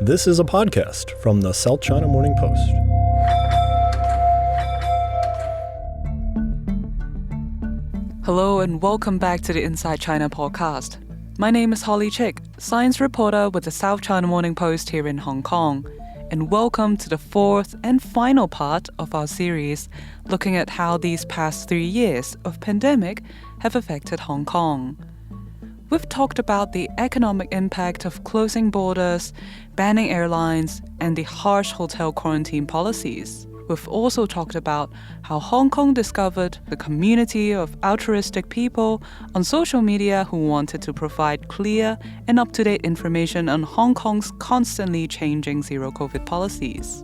This is a podcast from the South China Morning Post. Hello and welcome back to the Inside China podcast. My name is Holly Chik, science reporter with the South China Morning Post here in Hong Kong. And welcome to the fourth and final part of our series looking at how these past 3 years of pandemic have affected Hong Kong. We've talked about the economic impact of closing borders, banning airlines, and the harsh hotel quarantine policies. We've also talked about how Hong Kong discovered the community of altruistic people on social media who wanted to provide clear and up-to-date information on Hong Kong's constantly changing zero-COVID policies.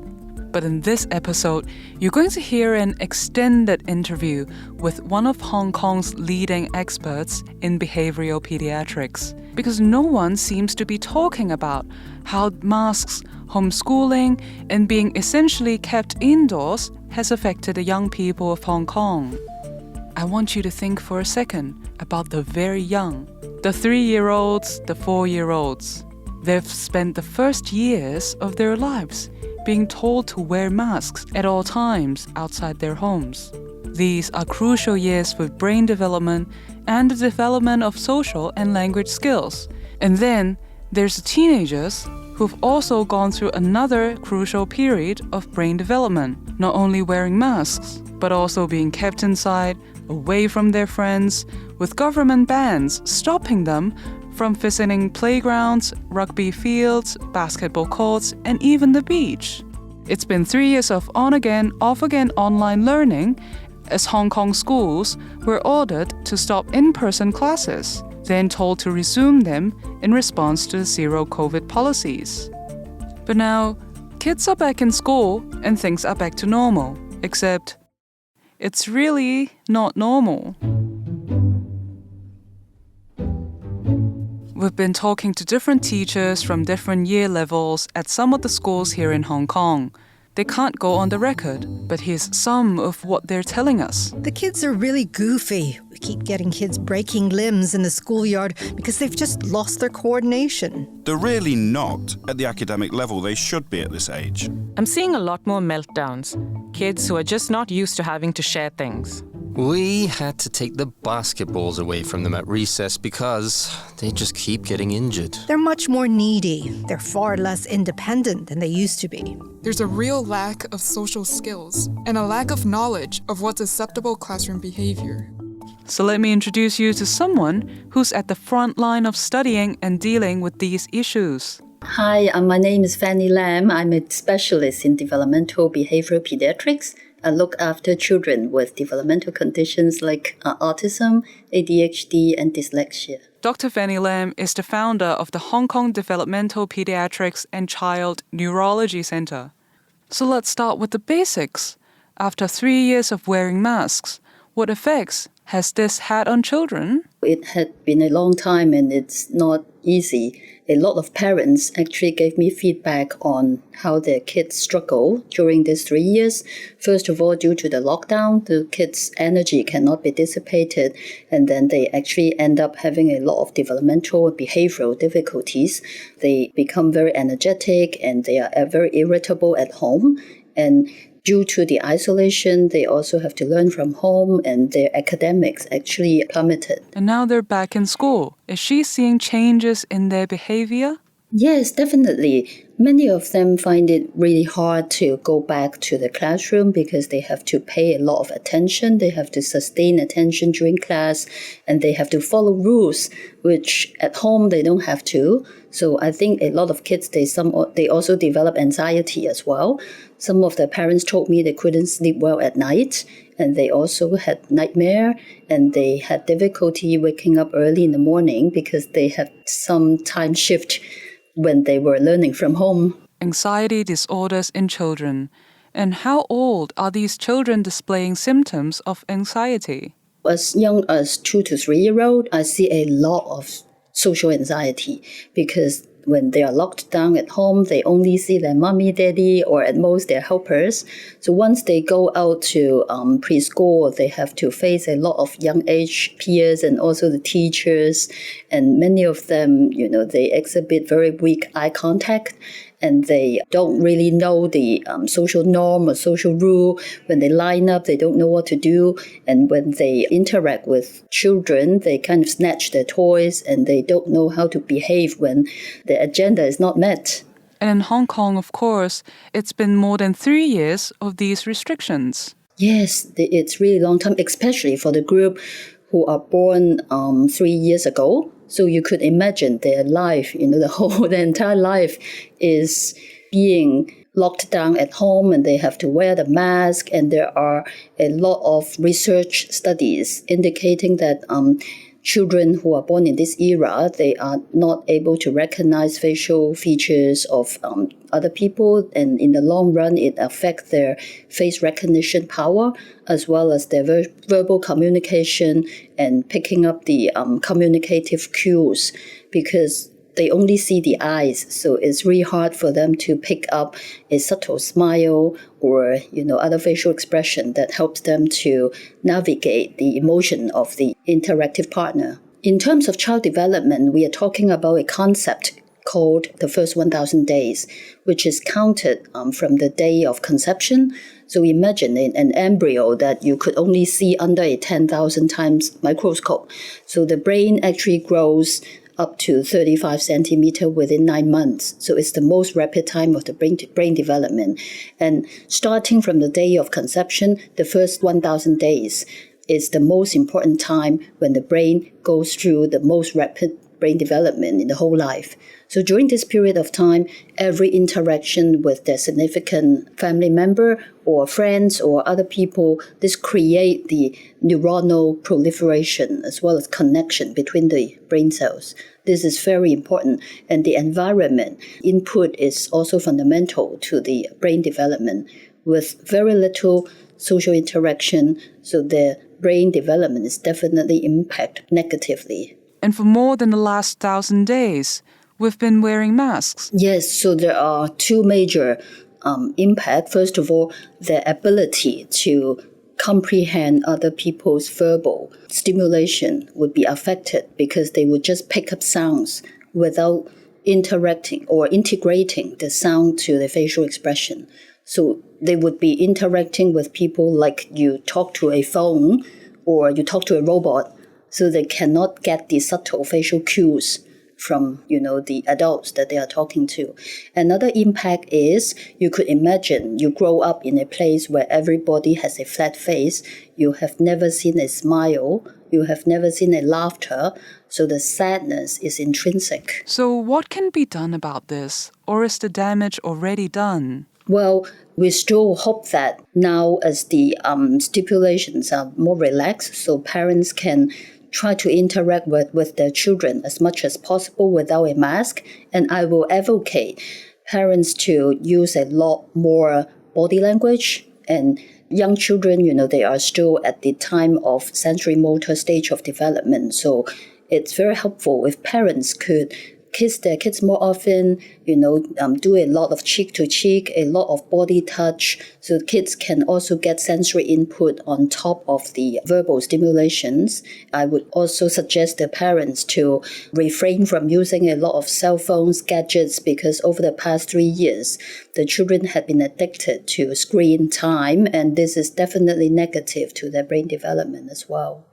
But in this episode, you're going to hear an extended interview with one of Hong Kong's leading experts in behavioral pediatrics, because no one seems to be talking about how masks, homeschooling, and being essentially kept indoors has affected the young people of Hong Kong. I want you to think for a second about the very young, the 3-year-olds, the 4-year-olds. They've spent the first years of their lives being told to wear masks at all times outside their homes. These are crucial years for brain development and the development of social and language skills. And then there's the teenagers who've also gone through another crucial period of brain development, not only wearing masks, but also being kept inside, away from their friends, with government bans stopping them from visiting playgrounds, rugby fields, basketball courts, and even the beach. It's been 3 years of on-again, off-again online learning as Hong Kong schools were ordered to stop in-person classes, then told to resume them in response to the zero-COVID policies. But now, kids are back in school and things are back to normal, except it's really not normal. We've been talking to different teachers from different year levels at some of the schools here in Hong Kong. They can't go on the record, but here's some of what they're telling us. The kids are really goofy. We keep getting kids breaking limbs in the schoolyard because they've just lost their coordination. They're really not at the academic level they should be at this age. I'm seeing a lot more meltdowns. Kids who are just not used to having to share things. We had to take the basketballs away from them at recess because they just keep getting injured. They're much more needy. They're far less independent than they used to be. There's a real lack of social skills and a lack of knowledge of what's acceptable classroom behavior. So let me introduce you to someone who's at the front line of studying and dealing with these issues. Hi, my name is Fanny Lam. I'm a specialist in developmental behavioral pediatrics. I look after children with developmental conditions like autism, ADHD, and dyslexia. Dr Fanny Lam is the founder of the Hong Kong Developmental Paediatrics and Child Neurology Center. So let's start with the basics. After 3 years of wearing masks, what effects has this had on children? It had been a long time and it's not easy. A lot of parents actually gave me feedback on how their kids struggle during these 3 years. First of all, due to the lockdown, the kids' energy cannot be dissipated, and then they actually end up having a lot of developmental and behavioral difficulties. They become very energetic and they are very irritable at home. And due to the isolation, they also have to learn from home and their academics actually plummeted. And now they're back in school. Is she seeing changes in their behavior? Yes, definitely. Many of them find it really hard to go back to the classroom because they have to pay a lot of attention. They have to sustain attention during class and they have to follow rules, which at home they don't have to. So I think a lot of kids, they also develop anxiety as well. Some of the parents told me they couldn't sleep well at night, and they also had nightmare, and they had difficulty waking up early in the morning because they had some time shift when they were learning from home. Anxiety disorders in children. And how old are these children displaying symptoms of anxiety? As young as 2 to 3 year old, I see a lot of social anxiety because when they are locked down at home, they only see their mommy, daddy, or at most their helpers. So once they go out to preschool, they have to face a lot of young age peers and also the teachers. And many of them, they exhibit very weak eye contact. and they don't really know the social norm or social rule. When they line up, they don't know what to do. And when they interact with children, they kind of snatch their toys and they don't know how to behave when the agenda is not met. And in Hong Kong, of course, it's been more than 3 years of these restrictions. Yes, it's really long time, especially for the group who are born 3 years ago. So you could imagine their life, their entire life is being locked down at home, and they have to wear the mask. And there are a lot of research studies indicating that children who are born in this era, they are not able to recognize facial features of other people. And in the long run, it affects their face recognition power, as well as their verbal communication and picking up the communicative cues, because they only see the eyes. So it's really hard for them to pick up a subtle smile or, other facial expression that helps them to navigate the emotion of the interactive partner. In terms of child development, we are talking about a concept called the first 1,000 days, which is counted from the day of conception. So imagine an embryo that you could only see under a 10,000 times microscope. So the brain actually grows up to 35 centimeter within 9 months. So it's the most rapid time of the brain development. And starting from the day of conception, the first 1,000 days is the most important time when the brain goes through the most rapid brain development in the whole life. So during this period of time, every interaction with their significant family member or friends or other people, this create the neuronal proliferation as well as connection between the brain cells. This is very important. And the environment input is also fundamental to the brain development. With very little social interaction, so the brain development is definitely impacted negatively. And for more than the last 1,000 days, we've been wearing masks. Yes, so there are two major impacts. First of all, their ability to comprehend other people's verbal stimulation would be affected because they would just pick up sounds without interacting or integrating the sound to the facial expression. So they would be interacting with people like you talk to a phone or you talk to a robot. So they cannot get the subtle facial cues from, the adults that they are talking to. Another impact is you could imagine you grow up in a place where everybody has a flat face. You have never seen a smile. You have never seen a laughter. So the sadness is intrinsic. So what can be done about this? Or is the damage already done? Well, we still hope that now as the stipulations are more relaxed, so parents can try to interact with their children as much as possible without a mask. And I will advocate parents to use a lot more body language. And young children, they are still at the time of sensory motor stage of development. So it's very helpful if parents could kiss their kids more often, do a lot of cheek to cheek, a lot of body touch, so kids can also get sensory input on top of the verbal stimulations. I would also suggest the parents to refrain from using a lot of cell phones, gadgets, because over the past 3 years, the children have been addicted to screen time, and this is definitely negative to their brain development as well.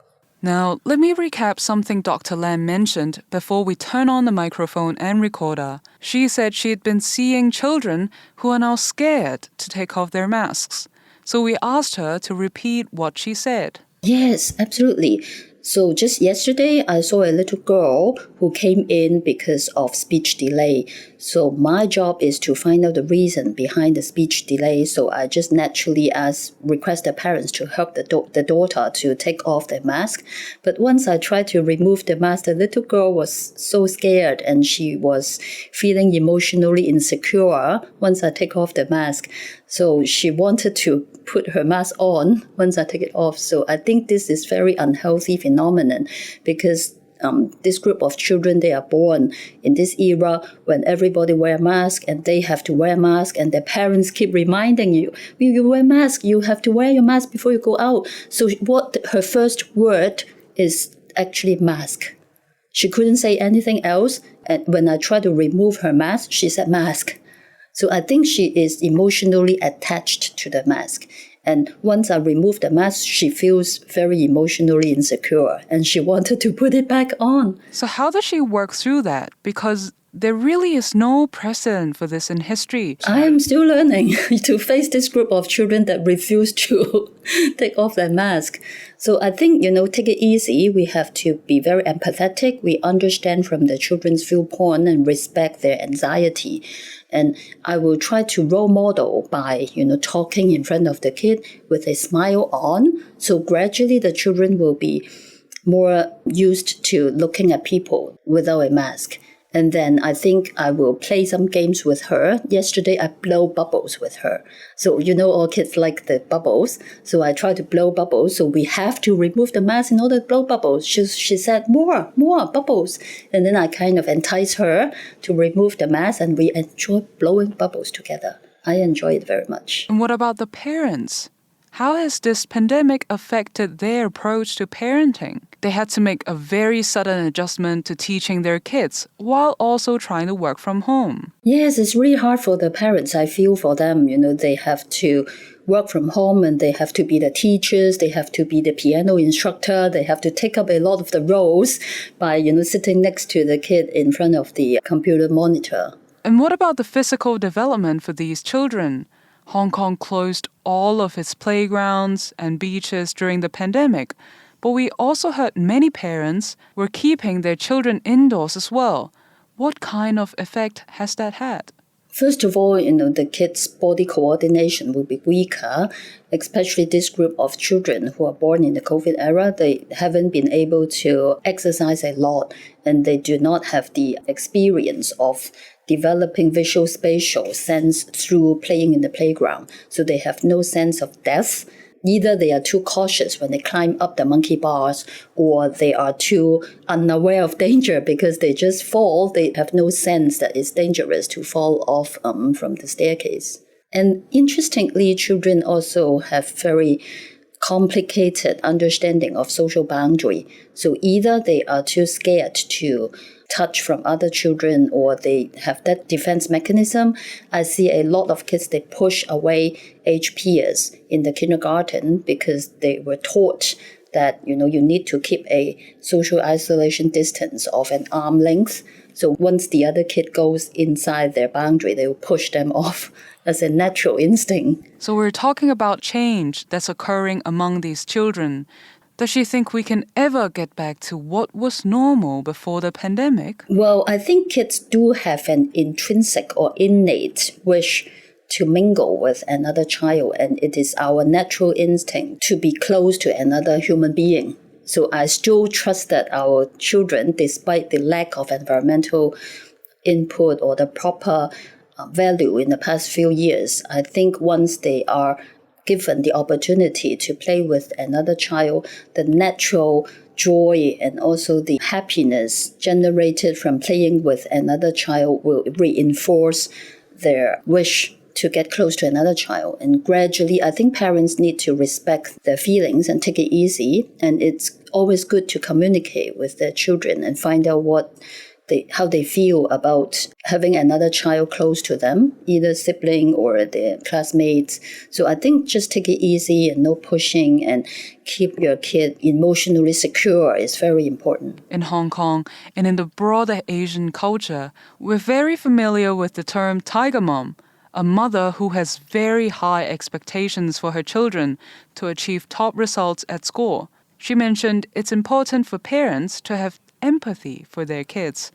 Now, let me recap something Dr. Lam mentioned before we turn on the microphone and recorder. She said she had been seeing children who are now scared to take off their masks. So we asked her to repeat what she said. Yes, absolutely. So just yesterday, I saw a little girl who came in because of speech delay. So my job is to find out the reason behind the speech delay. So I just naturally request the parents to help the daughter to take off the mask. But once I tried to remove the mask, the little girl was so scared and she was feeling emotionally insecure once I take off the mask. So she wanted to put her mask on once I take it off. So I think this is very unhealthy phenomenon because this group of children, they are born in this era when everybody wear mask and they have to wear mask and their parents keep reminding you wear mask, you have to wear your mask before you go out. So what her first word is actually mask. She couldn't say anything else. And when I tried to remove her mask, she said mask. So I think she is emotionally attached to the mask. And once I remove the mask, she feels very emotionally insecure and she wanted to put it back on. So how does she work through that? Because there really is no precedent for this in history. I am still learning to face this group of children that refuse to take off their mask. So I think, take it easy. We have to be very empathetic. We understand from the children's viewpoint and respect their anxiety. And I will try to role model by, talking in front of the kid with a smile on. So gradually the children will be more used to looking at people without a mask. And then I think I will play some games with her. Yesterday, I blow bubbles with her. So, all kids like the bubbles. So I try to blow bubbles. So we have to remove the mask in order to blow bubbles. She said, more bubbles. And then I kind of entice her to remove the mask and we enjoy blowing bubbles together. I enjoy it very much. And what about the parents? How has this pandemic affected their approach to parenting? They had to make a very sudden adjustment to teaching their kids while also trying to work from home. Yes, it's really hard for the parents. I feel for them, they have to work from home and they have to be the teachers, they have to be the piano instructor, they have to take up a lot of the roles by, sitting next to the kid in front of the computer monitor. And what about the physical development for these children? Hong Kong closed all of its playgrounds and beaches during the pandemic, but we also heard many parents were keeping their children indoors as well. What kind of effect has that had? First of all, the kids' body coordination will be weaker, especially this group of children who are born in the COVID era. They haven't been able to exercise a lot and they do not have the experience of developing visual spatial sense through playing in the playground. So they have no sense of depth. Either they are too cautious when they climb up the monkey bars or they are too unaware of danger because they just fall. They have no sense that it's dangerous to fall off from the staircase. And interestingly, children also have very complicated understanding of social boundary. So either they are too scared to touch from other children or they have that defense mechanism. I see a lot of kids, they push away age peers in the kindergarten because they were taught that, you need to keep a social isolation distance of an arm length. So once the other kid goes inside their boundary, they will push them off as a natural instinct. So we're talking about change that's occurring among these children. Does she think we can ever get back to what was normal before the pandemic? Well, I think kids do have an intrinsic or innate wish to mingle with another child, and it is our natural instinct to be close to another human being. So I still trust that our children, despite the lack of environmental input or the proper value in the past few years, I think once they are given the opportunity to play with another child, the natural joy and also the happiness generated from playing with another child will reinforce their wish to get close to another child. And gradually, I think parents need to respect their feelings and take it easy. And it's always good to communicate with their children and find out how they feel about having another child close to them, either sibling or their classmates. So I think just take it easy and no pushing and keep your kid emotionally secure is very important. In Hong Kong and in the broader Asian culture, we're very familiar with the term tiger mom, a mother who has very high expectations for her children to achieve top results at school. She mentioned it's important for parents to have empathy for their kids.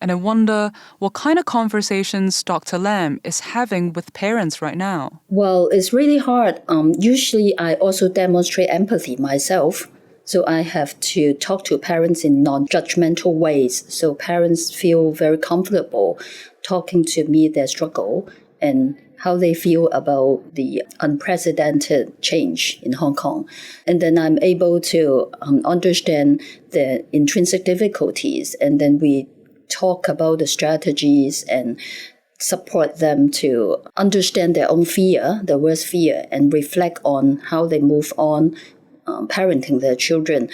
And I wonder what kind of conversations Dr. Lam is having with parents right now. Well, it's really hard. Usually I also demonstrate empathy myself. So I have to talk to parents in non-judgmental ways. So parents feel very comfortable talking to me their struggle and how they feel about the unprecedented change in Hong Kong. And then I'm able to understand the intrinsic difficulties, and then we talk about the strategies and support them to understand their own fear, their worst fear, and reflect on how they move on parenting their children.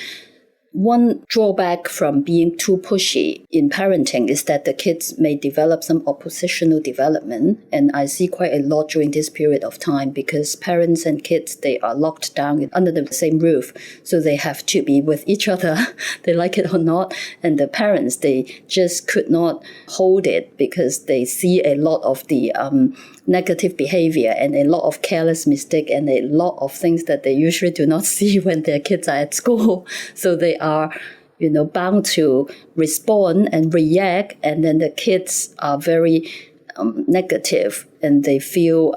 One drawback from being too pushy in parenting is that the kids may develop some oppositional development. And I see quite a lot during this period of time because parents and kids, they are locked down under the same roof. So they have to be with each other, they like it or not. And the parents, they just could not hold it because they see a lot of the negative behavior and a lot of careless mistake and a lot of things that they usually do not see when their kids are at school. So they are, bound to respond and react, and then the kids are very negative, and they feel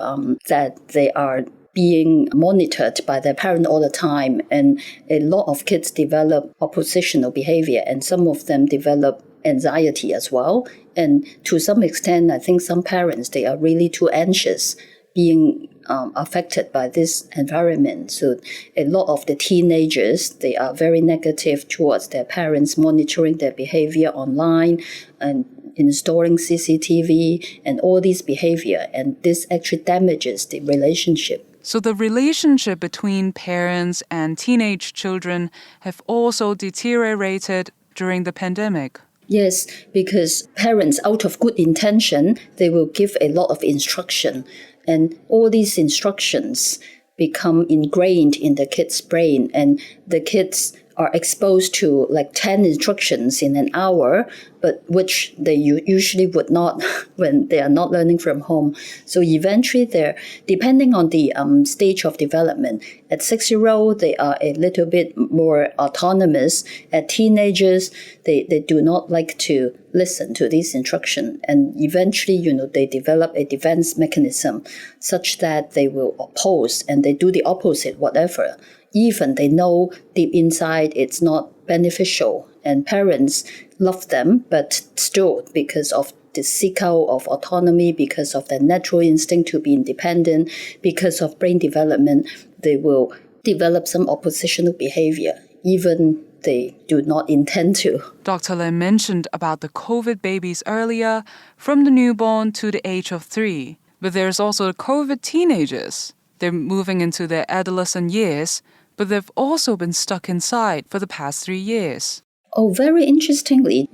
that they are being monitored by their parent all the time. And a lot of kids develop oppositional behavior, and some of them develop anxiety as well. And to some extent, I think some parents, they are really too anxious being affected by this environment. So a lot of the teenagers, they are very negative towards their parents monitoring their behavior online and installing CCTV and all these behavior. And this actually damages the relationship. So the relationship between parents and teenage children have also deteriorated during the pandemic. Yes, because parents, out of good intention, they will give a lot of instruction. And all these instructions become ingrained in the kid's brain. And the kids are exposed to like 10 instructions in an hour, but which they usually would not when they are not learning from home. So eventually they're, depending on the stage of development, at 6-year-old, they are a little bit more autonomous. At teenagers, they do not like to listen to these instructions. And eventually, they develop a defense mechanism such that they will oppose and they do the opposite, whatever. Even they know deep inside it's not beneficial, and parents love them, but still, because of the seek out of autonomy, because of their natural instinct to be independent, because of brain development, they will develop some oppositional behavior, even they do not intend to. Dr. Lam mentioned about the COVID babies earlier, from the newborn to the age of 3. But there's also the COVID teenagers. They're moving into their adolescent years, but they've also been stuck inside for the past 3 years. Oh, very interestingly,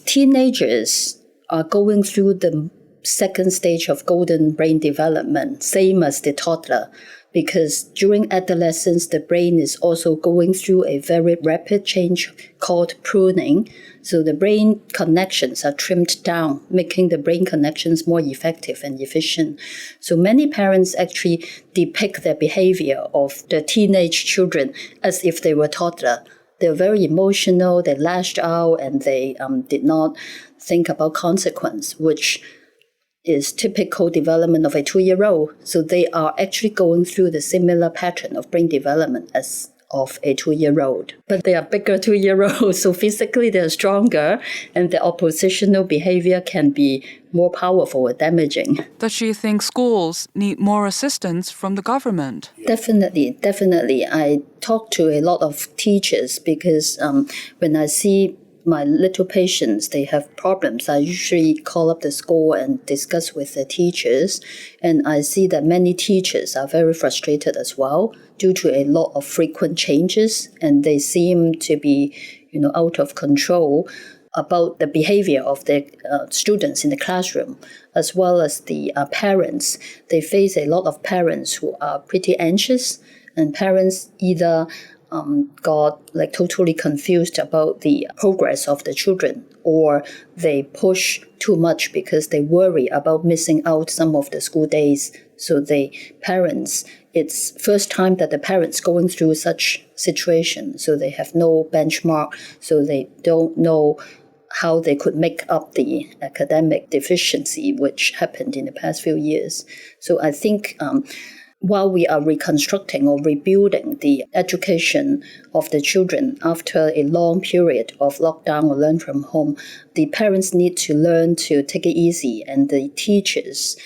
teenagers are going through the second stage of golden brain development, same as the toddler, because during adolescence, the brain is also going through a very rapid change called pruning. So the brain connections are trimmed down, making the brain connections more effective and efficient. So many parents actually depict their behavior of the teenage children as if they were toddler. They're very emotional, they lashed out, and they did not think about consequence, which is typical development of a 2-year-old. So they are actually going through the similar pattern of brain development as of a 2-year-old. But they are bigger 2-year-olds, so physically they're stronger, and the oppositional behavior can be more powerful and damaging. Does she think schools need more assistance from the government? Definitely. I talk to a lot of teachers because when I see my little patients, they have problems, I usually call up the school and discuss with the teachers. And I see that many teachers are very frustrated as well due to a lot of frequent changes. And they seem to be, out of control about the behavior of the students in the classroom, as well as the parents. They face a lot of parents who are pretty anxious, and parents either got totally confused about the progress of the children, or they push too much because they worry about missing out some of the school days. So it's first time that the parents going through such situation. So they have no benchmark. So they don't know how they could make up the academic deficiency which happened in the past few years. So I think while we are reconstructing or rebuilding the education of the children after a long period of lockdown or learn from home, the parents need to learn to take it easy, and the teachers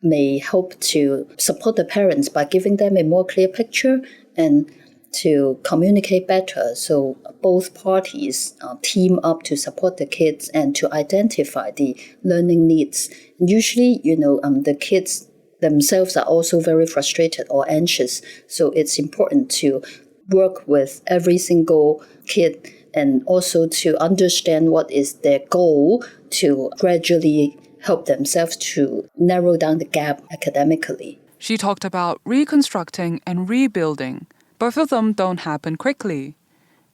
may hope to support the parents by giving them a more clear picture and to communicate better. So both parties team up to support the kids and to identify the learning needs. Usually, the kids themselves are also very frustrated or anxious. So it's important to work with every single kid and also to understand what is their goal to gradually help themselves to narrow down the gap academically. She talked about reconstructing and rebuilding. Both of them don't happen quickly.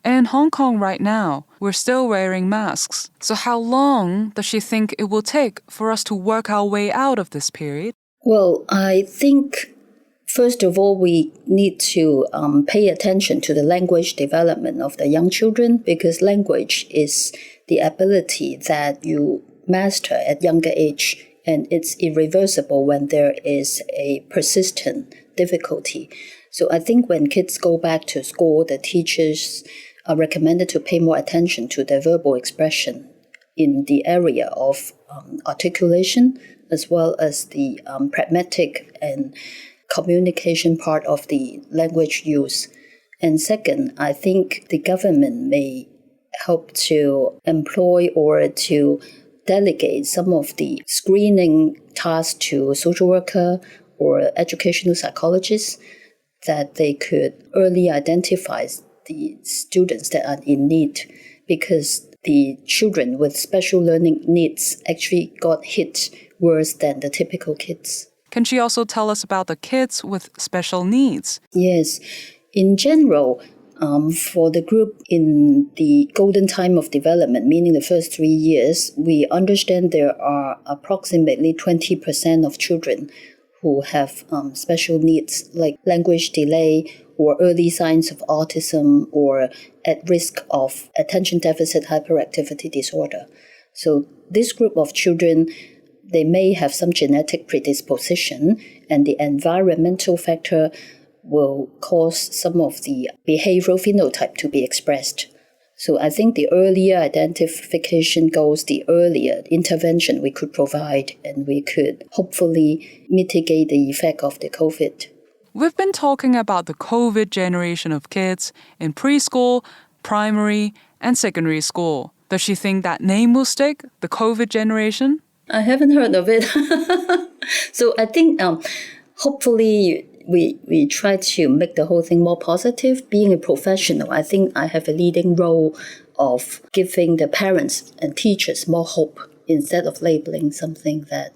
And in Hong Kong right now, we're still wearing masks. So how long does she think it will take for us to work our way out of this period? Well, I think, first of all, we need to pay attention to the language development of the young children, because language is the ability that you master at younger age, and it's irreversible when there is a persistent difficulty. So I think when kids go back to school, the teachers are recommended to pay more attention to their verbal expression in the area of articulation, as well as the pragmatic and communication part of the language use. And second, I think the government may help to employ or to delegate some of the screening tasks to social worker or educational psychologists, that they could early identify the students that are in need, because the children with special learning needs actually got hit worse than the typical kids. Can she also tell us about the kids with special needs? Yes. In general, for the group in the golden time of development, meaning the first 3 years, we understand there are approximately 20% of children who have special needs like language delay or early signs of autism or at risk of attention deficit hyperactivity disorder. So this group of children, they may have some genetic predisposition, and the environmental factor will cause some of the behavioral phenotype to be expressed. So I think the earlier identification goes, the earlier intervention we could provide, and we could hopefully mitigate the effect of the COVID. We've been talking about the COVID generation of kids in preschool, primary, and secondary school. Does she think that name will stick, the COVID generation? I haven't heard of it. So I think hopefully we try to make the whole thing more positive. Being a professional, I think I have a leading role of giving the parents and teachers more hope instead of labeling something that,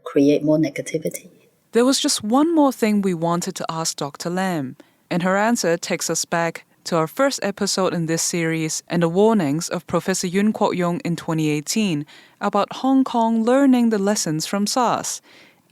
create more negativity. There was just one more thing we wanted to ask Dr. Lam, and her answer takes us back to our first episode in this series and the warnings of Professor Yuen Kwok Yung in 2018 about Hong Kong learning the lessons from SARS,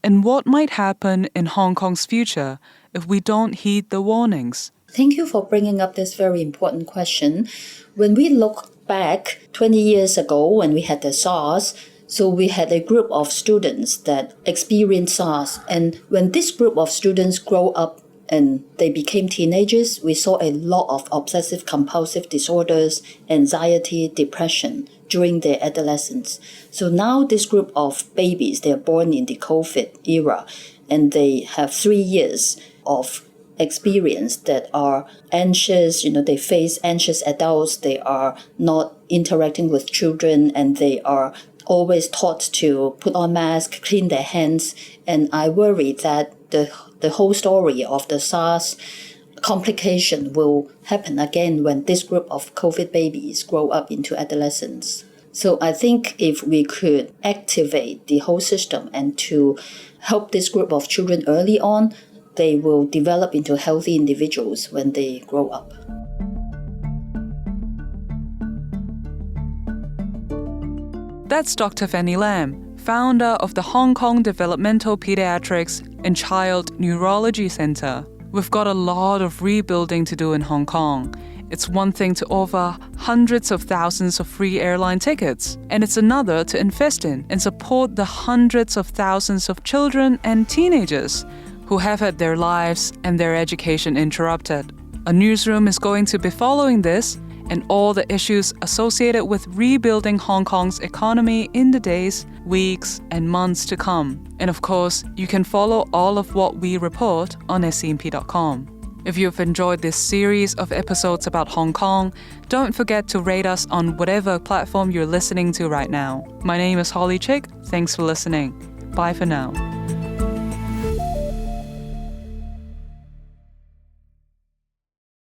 and what might happen in Hong Kong's future if we don't heed the warnings. Thank you for bringing up this very important question. When we look back 20 years ago when we had the SARS, so we had a group of students that experienced SARS, and when this group of students grow up and they became teenagers, we saw a lot of obsessive-compulsive disorders, anxiety, depression during their adolescence. So now this group of babies, they're born in the COVID era, and they have 3 years of experience that are anxious, they face anxious adults, they are not interacting with children, and they are always taught to put on masks, clean their hands. And I worry that the whole story of the SARS complication will happen again when this group of COVID babies grow up into adolescence. So I think if we could activate the whole system and to help this group of children early on, they will develop into healthy individuals when they grow up. That's Dr. Fanny Lam, founder of the Hong Kong Developmental Paediatrics and Child Neurology Center. We've got a lot of rebuilding to do in Hong Kong. It's one thing to offer hundreds of thousands of free airline tickets, and it's another to invest in and support the hundreds of thousands of children and teenagers who have had their lives and their education interrupted. A newsroom is going to be following this and all the issues associated with rebuilding Hong Kong's economy in the days, weeks, and months to come. And of course, you can follow all of what we report on SCMP.com. If you've enjoyed this series of episodes about Hong Kong, don't forget to rate us on whatever platform you're listening to right now. My name is Holly Chik. Thanks for listening. Bye for now.